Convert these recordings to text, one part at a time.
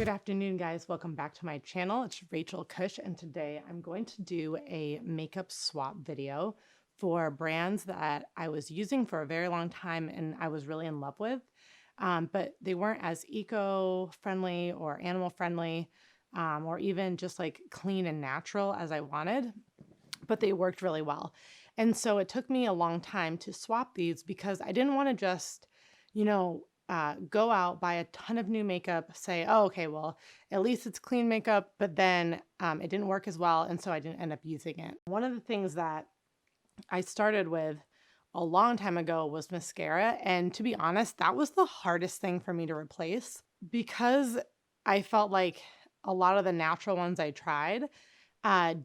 Good afternoon, guys. Welcome back to my channel. It's Rachel Cush, and today I'm going to do a makeup swap video for brands that I was using for a very long time and I was really in love with, but they weren't as eco-friendly or animal-friendly or even just like clean and natural as I wanted, but they worked really well. And so it took me a long time to swap these because I didn't want to just, go out, buy a ton of new makeup, say, oh, okay, well, at least it's clean makeup, but then it didn't work as well. And so I didn't end up using it. One of the things that I started with a long time ago was mascara. And to be honest, that was the hardest thing for me to replace because I felt like a lot of the natural ones I tried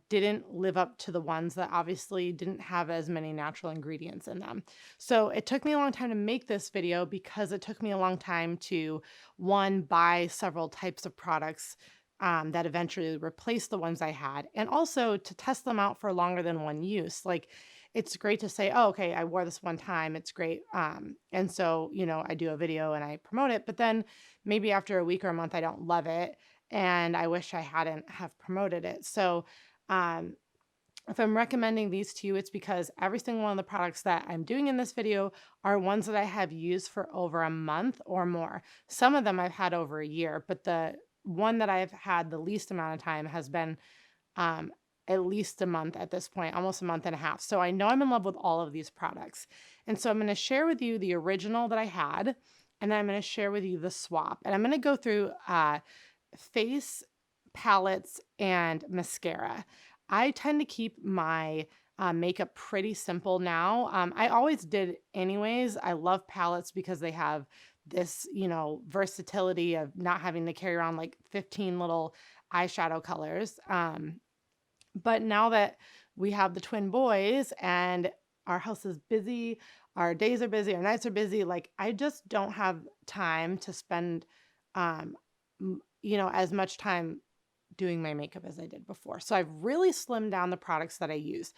didn't live up to the ones that obviously didn't have as many natural ingredients in them. So it took me a long time to make this video because it took me a long time to, one, buy several types of products that eventually replaced the ones I had, and also to test them out for longer than one use. Like, it's great to say, oh, okay, I wore this one time, it's great. And so, I do a video and I promote it, but then maybe after a week or a month, I don't love it and I wish I hadn't have promoted it. So if I'm recommending these to you, it's because every single one of the products that I'm doing in this video are ones that I have used for over a month or more. Some of them I've had over a year, but the one that I've had the least amount of time has been at least a month at this point, almost a month and a half. So I know I'm in love with all of these products. And so I'm going to share with you the original that I had, and then I'm going to share with you the swap. And I'm going to go through face, palettes, and mascara. I tend to keep my makeup pretty simple now. I always did anyways. I love palettes because they have this, versatility of not having to carry around like 15 little eyeshadow colors. But now that we have the twin boys and our house is busy, our days are busy, our nights are busy, like I just don't have time to spend, as much time doing my makeup as I did before. So I've really slimmed down the products that I use.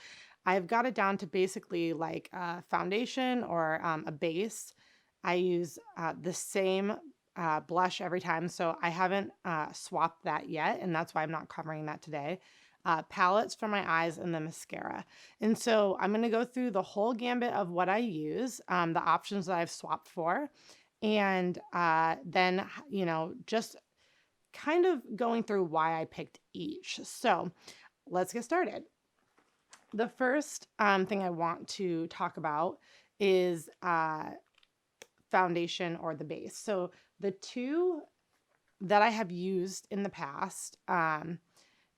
I've got it down to basically like a foundation or a base. I use the same blush every time, so I haven't swapped that yet, and that's why I'm not covering that today. Palettes for my eyes and the mascara. And so I'm going to go through the whole gambit of what I use, the options that I've swapped for, and then, just kind of going through why I picked each. So let's get started. The first thing I want to talk about is foundation or the base. So the two that I have used in the past,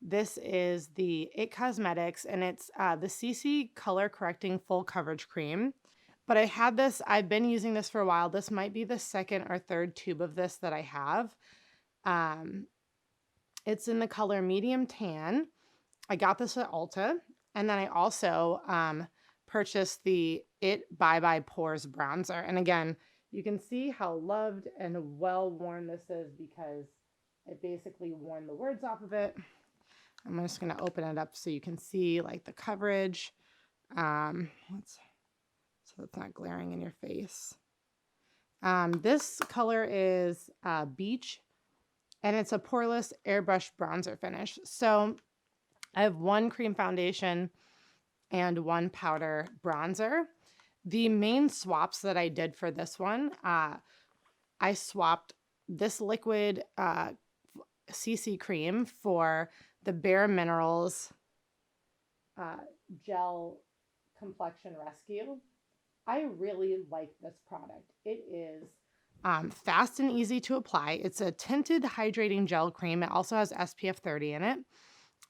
this is the It Cosmetics, and it's the CC Color Correcting Full Coverage Cream. But I've been using this for a while. This might be the second or third tube of this that I have. It's in the color medium tan. I got this at Ulta. And then I also purchased the It Bye Bye Pores bronzer. And again, you can see how loved and well worn this is because it basically worn the words off of it. I'm just going to open it up so you can see like the coverage. So it's not glaring in your face. This color is Beach, and it's a poreless airbrush bronzer finish. So I have one cream foundation and one powder bronzer. The main swaps that I did for this one, I swapped this liquid CC cream for the Bare Minerals Gel Complexion Rescue. I really like this product. It is fast and easy to apply. It's a tinted hydrating gel cream. It also has SPF 30 in it.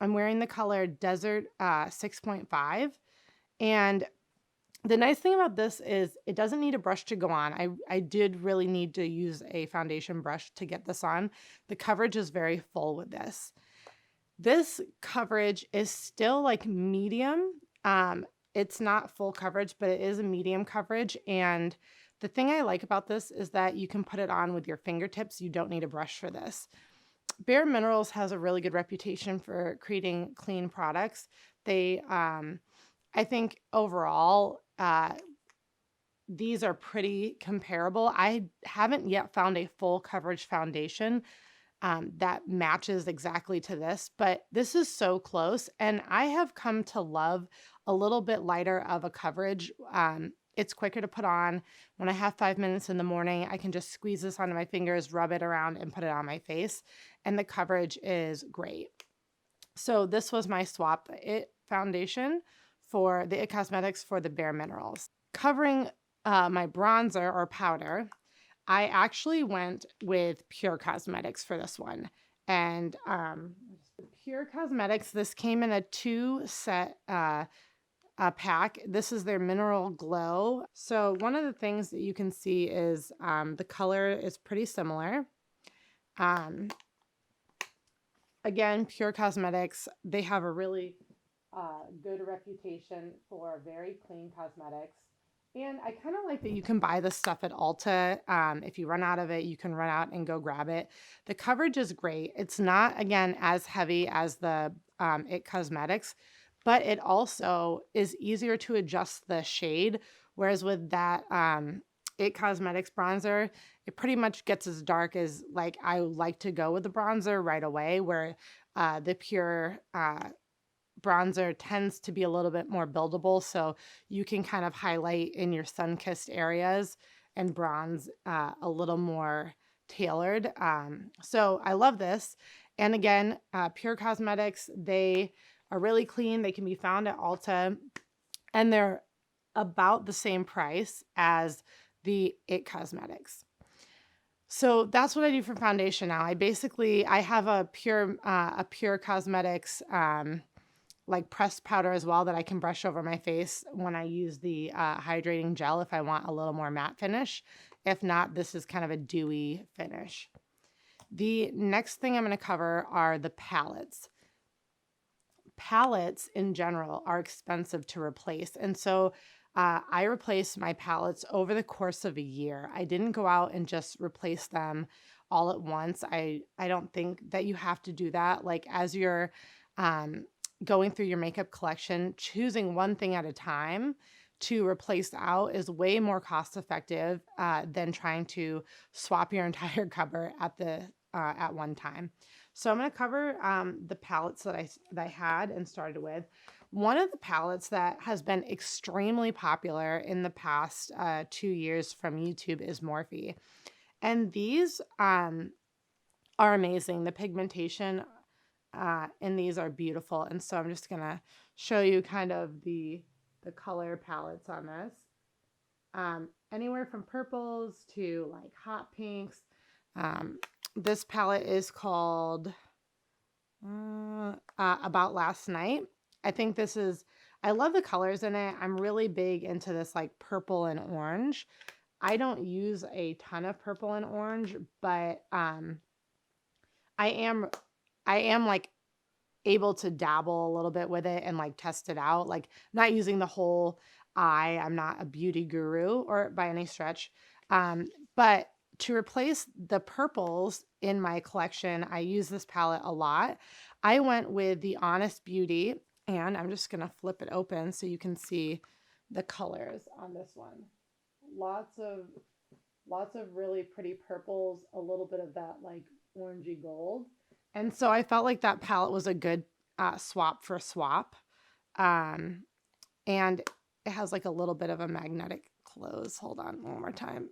I'm wearing the color Desert 6.5. And the nice thing about this is it doesn't need a brush to go on. I did really need to use a foundation brush to get this on. The coverage is very full with this. This coverage is still like medium. It's not full coverage, but it is a medium coverage. And the thing I like about this is that you can put it on with your fingertips. You don't need a brush for this. Bare Minerals has a really good reputation for creating clean products. They, I think overall, these are pretty comparable. I haven't yet found a full coverage foundation that matches exactly to this, but this is so close. And I have come to love a little bit lighter of a coverage. It's quicker to put on. When I have 5 minutes in the morning, I can just squeeze this onto my fingers, rub it around, and put it on my face. And the coverage is great. So this was my Swap It foundation for the It Cosmetics for the Bare Minerals. Covering my bronzer or powder, I actually went with Pure Cosmetics for this one. And Pure Cosmetics, this came in a 2-set pack. This is their Mineral Glow. So one of the things that you can see is the color is pretty similar. Again, Pure Cosmetics, they have a really good reputation for very clean cosmetics. And I kind of like that you can buy this stuff at Ulta. If you run out of it, you can run out and go grab it. The coverage is great. It's not, again, as heavy as the It Cosmetics, but it also is easier to adjust the shade. Whereas with that It Cosmetics bronzer, it pretty much gets as dark as like I like to go with the bronzer right away, where the Pure bronzer tends to be a little bit more buildable, so you can kind of highlight in your sun-kissed areas and bronze a little more tailored. So I love this. And again, Pure Cosmetics, they are really clean. They can be found at Ulta, and they're about the same price as the It Cosmetics. So that's what I do for foundation now. I have a Pure Cosmetics like pressed powder as well that I can brush over my face when I use the hydrating gel if I want a little more matte finish. If not, this is kind of a dewy finish. The next thing I'm going to cover are the palettes. Palettes in general are expensive to replace. And so I replaced my palettes over the course of a year. I didn't go out and just replace them all at once. I don't think that you have to do that. Like as you're going through your makeup collection, choosing one thing at a time to replace out is way more cost effective than trying to swap your entire cover at one time. So I'm going to cover the palettes that I had and started with. One of the palettes that has been extremely popular in the past 2 years from YouTube is Morphe. And these are amazing. The pigmentation and these are beautiful. And so I'm just going to show you kind of the color palettes on this. Anywhere from purples to like hot pinks. This palette is called About Last Night. I love the colors in it. I'm really big into this like purple and orange. I don't use a ton of purple and orange, but I am like able to dabble a little bit with it and like test it out. Like not using the whole eye. I'm not a beauty guru or by any stretch. But to replace the purples in my collection, I use this palette a lot. I went with the Honest Beauty, and I'm just going to flip it open so you can see the colors on this one. Lots of really pretty purples, a little bit of that like orangey gold. And so I felt like that palette was a good swap for swap. And it has like a little bit of a magnetic close. Hold on one more time.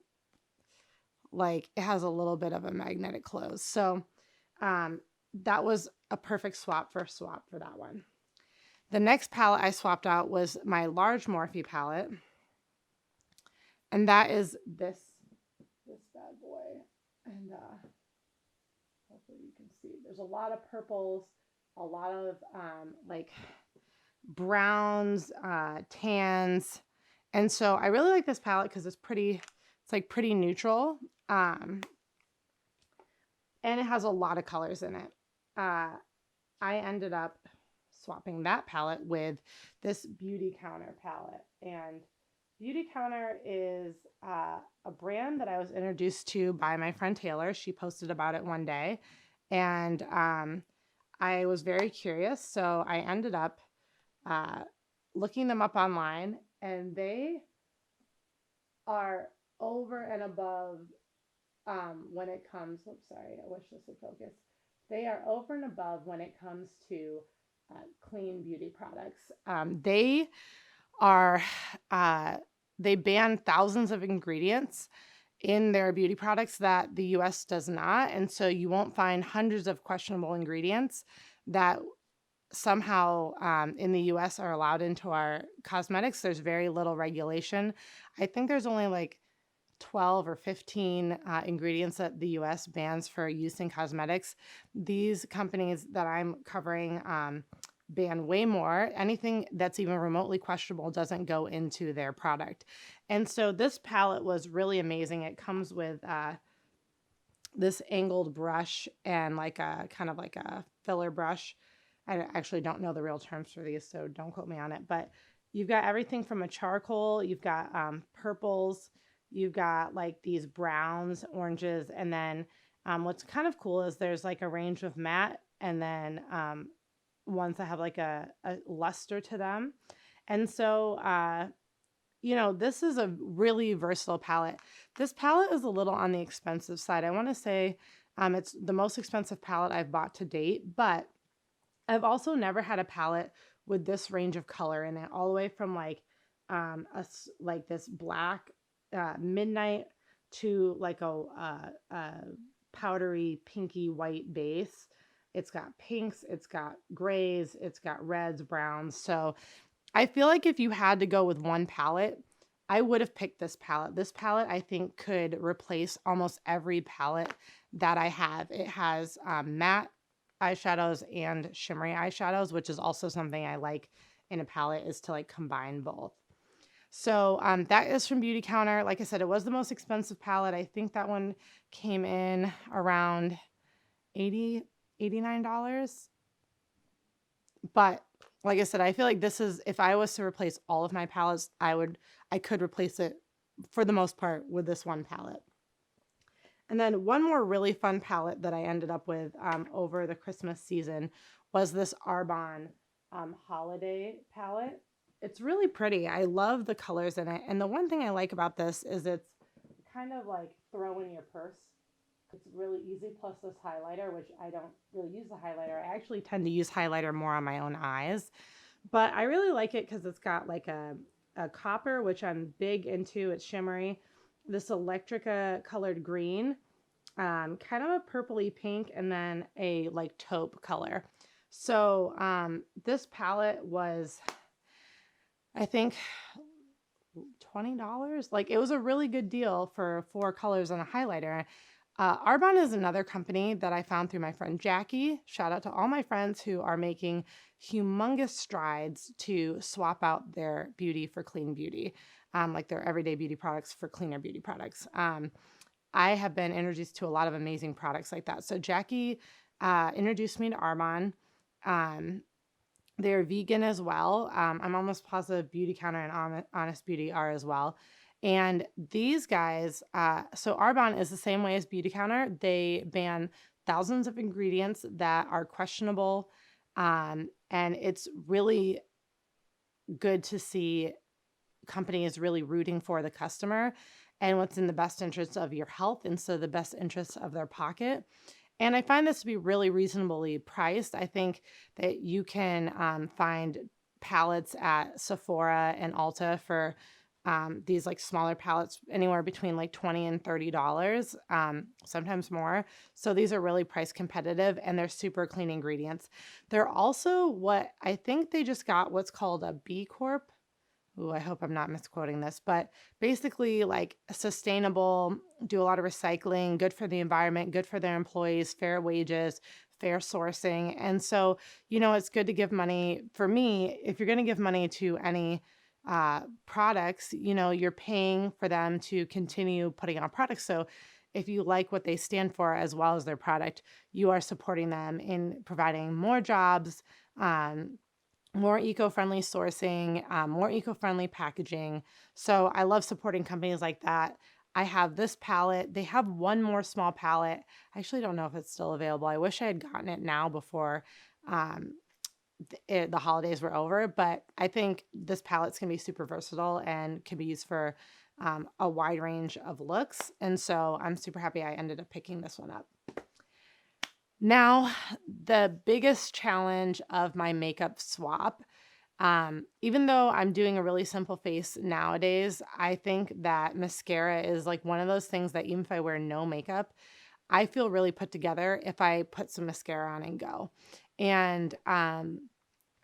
Like it has a little bit of a magnetic close. So that was a perfect swap for that one. The next palette I swapped out was my large Morphe palette. And that is this bad boy. And hopefully you can see. There's a lot of purples, a lot of like browns, tans. And so I really like this palette because it's like pretty neutral. And it has a lot of colors in it. I ended up swapping that palette with this Beauty Counter palette. And Beauty Counter is a brand that I was introduced to by my friend Taylor. She posted about it one day. And I was very curious. So I ended up looking them up online. And they are over and above when it comes, oops, sorry, I wish this would focus. They are over and above when it comes to clean beauty products. They are, uh, they ban thousands of ingredients in their beauty products that the US does not. And so you won't find hundreds of questionable ingredients that somehow in the US are allowed into our cosmetics. There's very little regulation. I think there's only like 12 or 15 ingredients that the US bans for use in cosmetics. These companies that I'm covering ban way more. Anything that's even remotely questionable doesn't go into their product. And so this palette was really amazing. It comes with this angled brush and like a kind of like a filler brush. I actually don't know the real terms for these, so don't quote me on it. But you've got everything from a charcoal, you've got purples, you've got like these browns, oranges, and then what's kind of cool is there's like a range of matte and then ones that have like a luster to them. And so, this is a really versatile palette. This palette is a little on the expensive side. I want to say it's the most expensive palette I've bought to date, but I've also never had a palette with this range of color in it, all the way from like like this black midnight to like a powdery pinky white base. It's got pinks, it's got grays, it's got reds, browns. So I feel like if you had to go with one palette, I would have picked this palette. This palette, I think, could replace almost every palette that I have. It has matte eyeshadows and shimmery eyeshadows, which is also something I like in a palette, is to like combine both. So that is from Beauty Counter. Like I said, it was the most expensive palette. I think that one came in around $89. But like I said, I feel like this is, if I was to replace all of my palettes, I could replace it for the most part with this one palette. And then one more really fun palette that I ended up with over the Christmas season was this Arbonne holiday palette. It's really pretty. I love the colors in it. And the one thing I like about this is it's kind of like throw in your purse. It's really easy. Plus this highlighter, which I don't really use the highlighter. I actually tend to use highlighter more on my own eyes. But I really like it because it's got like a copper, which I'm big into. It's shimmery. This electrica colored green, kind of a purpley pink, and then a like taupe color. So this palette was, I think, $20. Like, it was a really good deal for 4 colors and a highlighter. Arbonne is another company that I found through my friend Jackie. Shout out to all my friends who are making humongous strides to swap out their beauty for clean beauty, like their everyday beauty products for cleaner beauty products. I have been introduced to a lot of amazing products like that. So Jackie introduced me to Arbonne. They're vegan as well. I'm almost positive Beauty Counter and Honest Beauty are as well. And these guys, so Arbonne is the same way as Beauty Counter. They ban thousands of ingredients that are questionable. And it's really good to see companies really rooting for the customer and what's in the best interest of your health, and so the best interest of their pocket. And I find this to be really reasonably priced. I think that you can find palettes at Sephora and Ulta for these like smaller palettes anywhere between like $20 and $30, sometimes more. So these are really price competitive and they're super clean ingredients. They're also what I think they just got what's called a B Corp. Ooh, I hope I'm not misquoting this, but basically like sustainable, do a lot of recycling, good for the environment, good for their employees, fair wages, fair sourcing. And so, it's good to give money. For me, if you're going to give money to any products, you're paying for them to continue putting out products. So if you like what they stand for as well as their product, you are supporting them in providing more jobs, more eco-friendly sourcing, more eco-friendly packaging. So I love supporting companies like that. I have this palette. They have one more small palette. I actually don't know if it's still available. I wish I had gotten it now before the holidays were over, but I think this palette's going to be super versatile and can be used for a wide range of looks. And so I'm super happy I ended up picking this one up. Now, the biggest challenge of my makeup swap, even though I'm doing a really simple face nowadays, I think that mascara is like one of those things that even if I wear no makeup, I feel really put together if I put some mascara on and go. And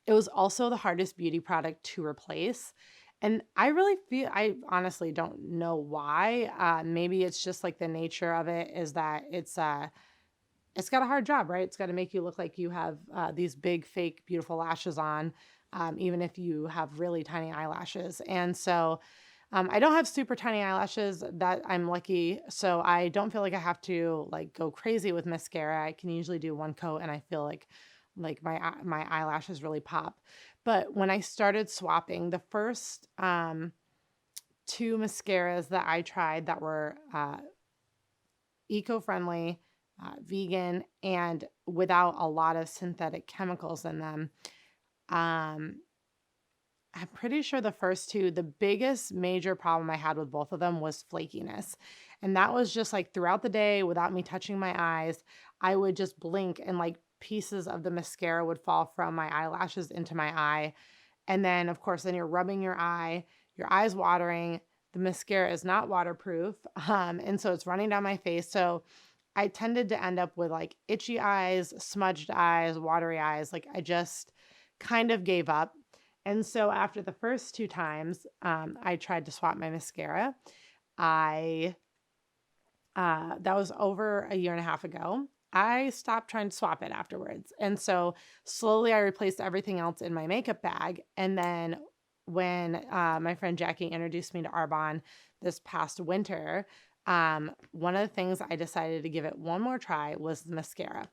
it was also the hardest beauty product to replace. And I honestly don't know why. Maybe it's just like the nature of it is that it's got a hard job, right? It's got to make you look like you have these big, fake, beautiful lashes on, even if you have really tiny eyelashes. And so I don't have super tiny eyelashes, that I'm lucky. So I don't feel like I have to like go crazy with mascara. I can usually do one coat and I feel like my eyelashes really pop. But when I started swapping, the first two mascaras that I tried that were eco-friendly, vegan, and without a lot of synthetic chemicals in them. I'm pretty sure the first two, the biggest major problem I had with both of them was flakiness. And that was just like throughout the day without me touching my eyes, I would just blink and like pieces of the mascara would fall from my eyelashes into my eye. And then, of course, then you're rubbing your eye's watering. The mascara is not waterproof. And so it's running down my face. So I tended to end up with like itchy eyes, smudged eyes, watery eyes. Like I just kind of gave up. And so after the first two times I tried to swap my mascara, that was over a year and a half ago. I stopped trying to swap it afterwards. And so slowly I replaced everything else in my makeup bag. And then when my friend Jackie introduced me to Arbonne this past winter, one of the things I decided to give it one more try was the mascara.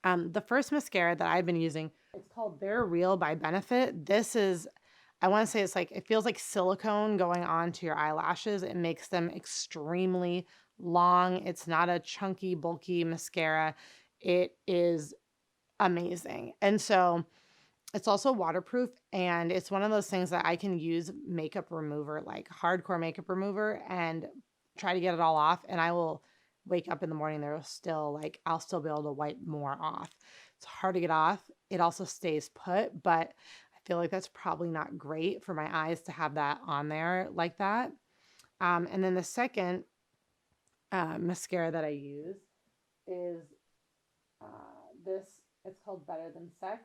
The first mascara that I've been using, it's called They're Real by Benefit. This is, I want to say it's like, it feels like silicone going onto your eyelashes. It makes them extremely long. It's not a chunky, bulky mascara. It is amazing. And so it's also waterproof, and it's one of those things that I can use makeup remover, like hardcore makeup remover, and try to get it all off. And I will wake up in the morning, there's still like, I'll still be able to wipe more off. It's hard to get off. It also stays put, but I feel like that's probably not great for my eyes to have that on there like that. And then the second mascara that I use is this. It's called Better Than Sex.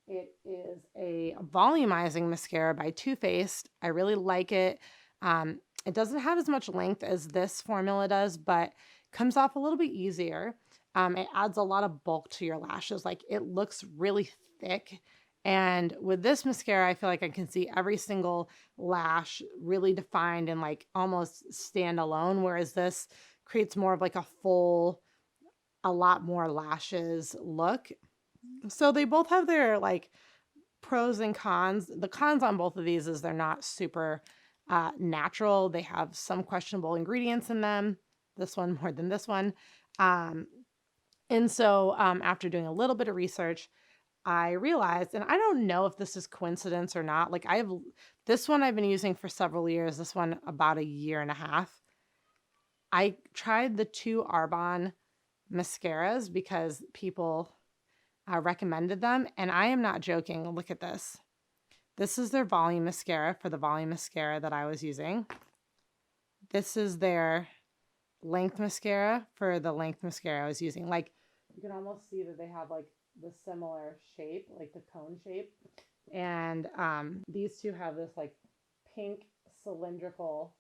It is a volumizing mascara by Too Faced. I really like it. It doesn't have as much length as this formula does, but comes off a little bit easier. It adds a lot of bulk to your lashes. Like it looks really thick. And with this mascara, I feel like I can see every single lash really defined and like almost stand alone. Whereas this creates more of like a lot more lashes look. So they both have their like pros and cons. The cons on both of these is they're not super natural. They have some questionable ingredients in them. This one more than this one. And so after doing a little bit of research, I realized, and I don't know if this is coincidence or not, like this one I've been using for several years, this one about a year and a half. I tried the two Arbonne mascaras because people recommended them, and I am not joking. Look at this. This is their volume mascara for the volume mascara that I was using. This is their length mascara for the length mascara I was using. Like you can almost see that they have like the similar shape, like the cone shape. And these two have this like pink cylindrical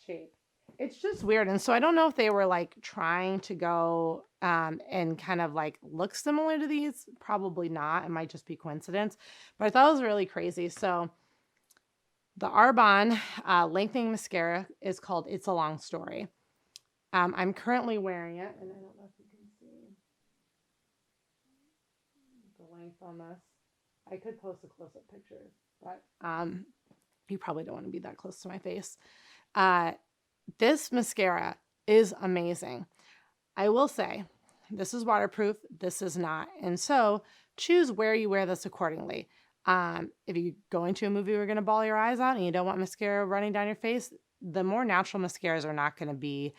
shape. It's just weird. And so I don't know if they were like trying to go and kind of like look similar to these. Probably not. It might just be coincidence. But I thought it was really crazy. So the Arbonne lengthening mascara is called It's a Long Story. I'm currently wearing it, and I don't know if you can see the length on this. I could post a close-up picture, but you probably don't want to be that close to my face. This mascara is amazing. I will say, this is waterproof, this is not. And so choose where you wear this accordingly. If you go into a movie where you're going to bawl your eyes out and you don't want mascara running down your face, the more natural mascaras are not going to be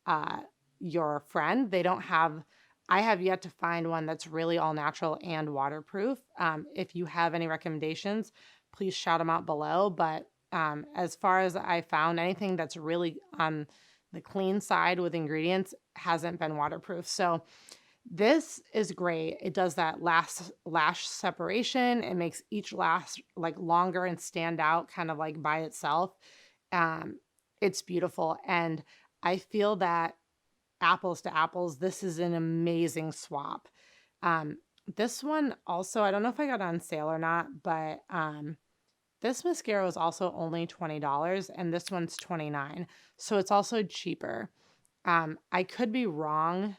uh, your friend. They don't have, I have yet to find one that's really all natural and waterproof. If you have any recommendations, please shout them out below. But as far as I found, anything that's really on the clean side with ingredients hasn't been waterproof. So this is great. It does that last lash separation. It makes each lash like longer and stand out kind of like by itself. Um, it's beautiful. And I feel that apples to apples, this is an amazing swap. Um, this one also, I don't know if I got on sale or not, but this mascara was also only $20 and this one's $29. So it's also cheaper. I could be wrong.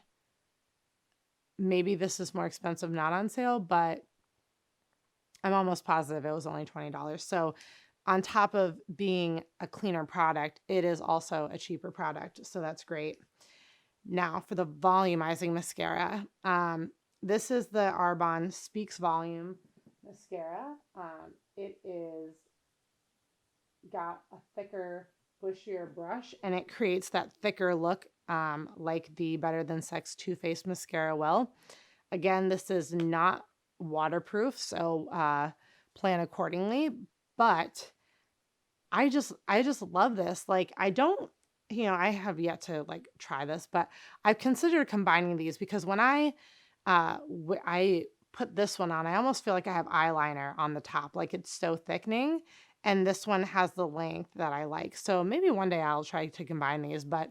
Maybe this is more expensive, not on sale, but I'm almost positive it was only $20. So on top of being a cleaner product, it is also a cheaper product. So that's great. Now for the volumizing mascara. This is the Arbonne Speaks Volume mascara. It is got a thicker, bushier brush, and it creates that thicker look like the Better Than Sex Too Faced mascara will. Again, this is not waterproof, so plan accordingly. But I just love this. Like I don't, I have yet to like try this, but I've considered combining these because when I put this one on, I almost feel like I have eyeliner on the top, like it's so thickening. And this one has the length that I like. So maybe one day I'll try to combine these, but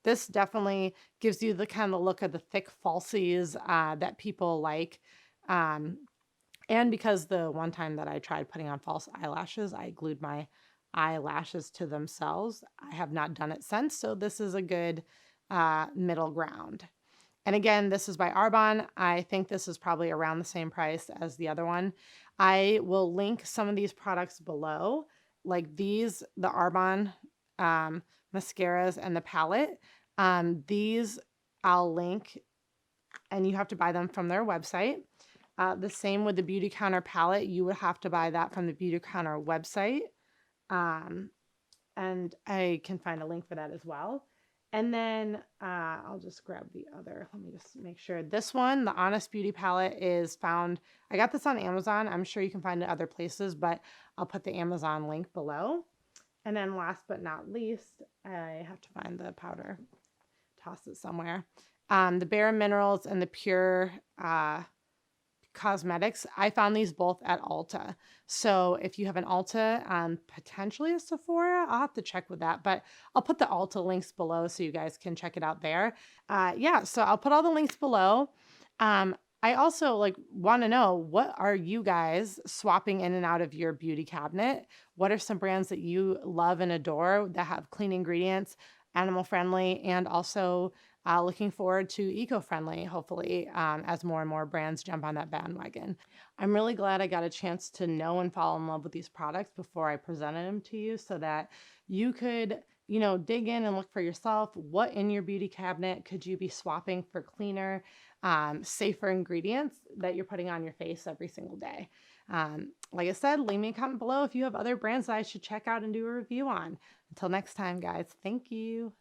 this definitely gives you the kind of look of the thick falsies that people like. And because the one time that I tried putting on false eyelashes, I glued my eyelashes to themselves. I have not done it since, so this is a good middle ground. And again, this is by Arbonne. I think this is probably around the same price as the other one. I will link some of these products below, like these, the Arbonne mascaras and the palette. These I'll link, and you have to buy them from their website. The same with the Beauty Counter palette. You would have to buy that from the Beauty Counter website. And I can find a link for that as well. And then I'll just grab the other. Let me just make sure. This one, the Honest Beauty palette, is found. I got this on Amazon. I'm sure you can find it other places, but I'll put the Amazon link below. And then last but not least, I have to find the powder. Toss it somewhere. The Bare Minerals and the Pure Cosmetics. I found these both at Ulta. So if you have an Ulta, potentially a Sephora, I'll have to check with that, but I'll put the Ulta links below so you guys can check it out there. Yeah, so I'll put all the links below. I also want to know, what are you guys swapping in and out of your beauty cabinet? What are some brands that you love and adore that have clean ingredients, animal friendly, and also looking forward to eco-friendly, hopefully, as more and more brands jump on that bandwagon. I'm really glad I got a chance to know and fall in love with these products before I presented them to you so that you could, dig in and look for yourself. What in your beauty cabinet could you be swapping for cleaner, safer ingredients that you're putting on your face every single day? Like I said, leave me a comment below if you have other brands that I should check out and do a review on. Until next time, guys, thank you.